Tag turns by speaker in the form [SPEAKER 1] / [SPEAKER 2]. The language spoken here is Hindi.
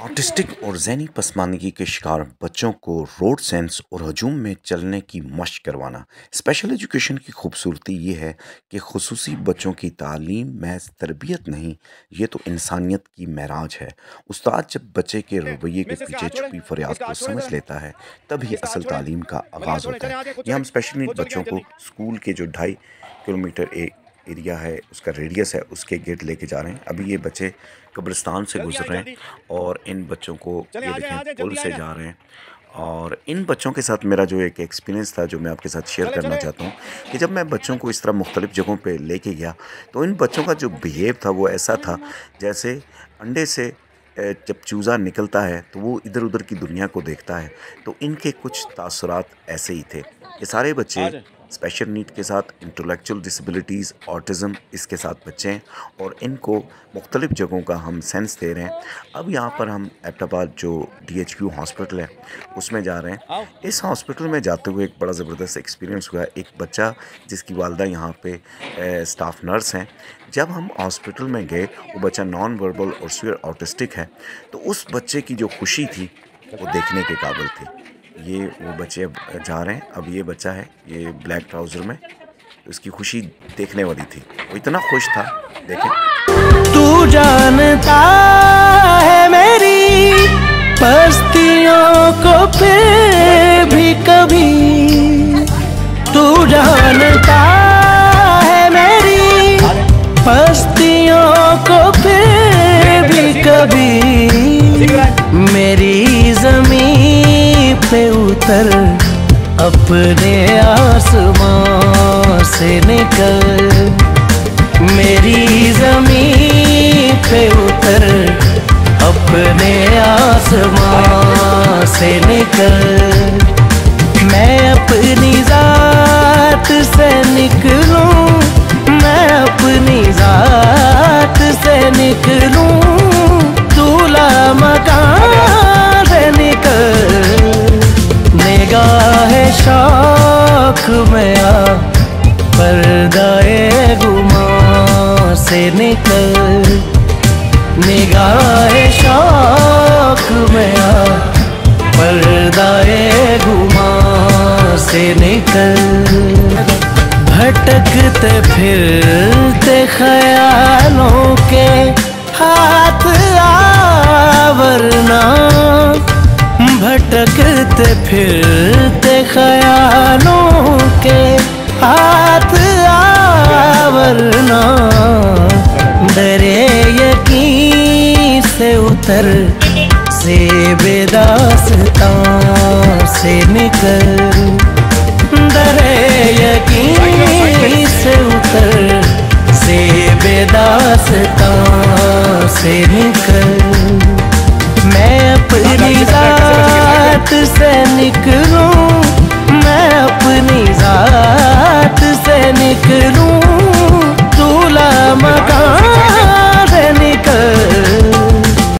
[SPEAKER 1] ऑटिस्टिक और ज़हनी पसमानदगी के शिकार बच्चों को रोड सेंस और हजूम में चलने की मशक करवाना। स्पेशल एजुकेशन की खूबसूरती ये है कि खुसूसी बच्चों की तालीम महज तरबियत नहीं, ये तो इंसानियत की महराज है। उस्ताद जब बच्चे के रवैये के पीछे छुपी फरियाद को समझ लेता है, तभी असल तालीम का आगाज़ होता है। यहाँ हम स्पेशल नीड बच्चों को स्कूल के जो 2.5 किलोमीटर एरिया है, उसका रेडियस है, उसके गिर्द लेके जा रहे हैं। अभी ये बच्चे कब्रिस्तान से गुजर रहे हैं और इन बच्चों को ये देखें पुल से जा रहे हैं। और इन बच्चों के साथ मेरा जो एक एक्सपीरियंस था, जो मैं आपके साथ शेयर करना चाहता हूँ कि जब मैं बच्चों को इस तरह मुख्तलिफ़ जगहों पे लेके गया, तो इन बच्चों का जो बिहेव था वो ऐसा था जैसे अंडे से जब चूज़ा निकलता है तो वो इधर उधर की दुनिया को देखता है। तो इनके कुछ तासुरात ऐसे ही थे। ये सारे बच्चे स्पेशल नीड के साथ इंटेलेक्चुअल डिसेबिलिटीज़, ऑटिज़म, इसके साथ बच्चे हैं और इनको मुख्तलिफ़ जगहों का हम सेंस दे रहे हैं। अब यहाँ पर हम एबटाबाद जो DHQ हॉस्पिटल है उसमें जा रहे हैं। इस हॉस्पिटल में जाते हुए एक बड़ा ज़बरदस्त एक्सपीरियंस हुआ। एक बच्चा जिसकी वालदा यहाँ पे स्टाफ नर्स हैं, जब हम हॉस्पिटल में गए, वो बच्चा नॉन वर्बल और सीवियर ऑटिस्टिक है, तो उस बच्चे की जो खुशी थी वो देखने के काबिल थी। ये वो बच्चे अब जा रहे हैं। अब ये बच्चा है, ये ब्लैक ट्राउज़र में, तो इसकी खुशी देखने वाली थी। वो इतना खुश था, देखें।
[SPEAKER 2] तू जानता है मेरी पस्तियों को फिर भी कभी, तू जानता है मेरी पस्तियों को फिर भी कभी, मेरी ज़मीन पे उतर अपने आसमां से निकल, मेरी ज़मीन पे उतर अपने आसमां से निकल। मैं अपनी ज़ात से निकलूं, मैं अपनी ज़ात से निकलूं, दूल्हा मकान से निकल, निगाह शौक में आ पर्दाए गुमा से निकल, निगाह शौक में आ पर्दाए गुमा से निकल। भटकते फिरते ख्यालों के हाथ आवरना, भटकते फिरते ख्यालों के हाथ आवरना, डरे यकीन से उतर से बेदास्तां से निकल, डरे यकीन से उतर से बेदास्तां से निकल।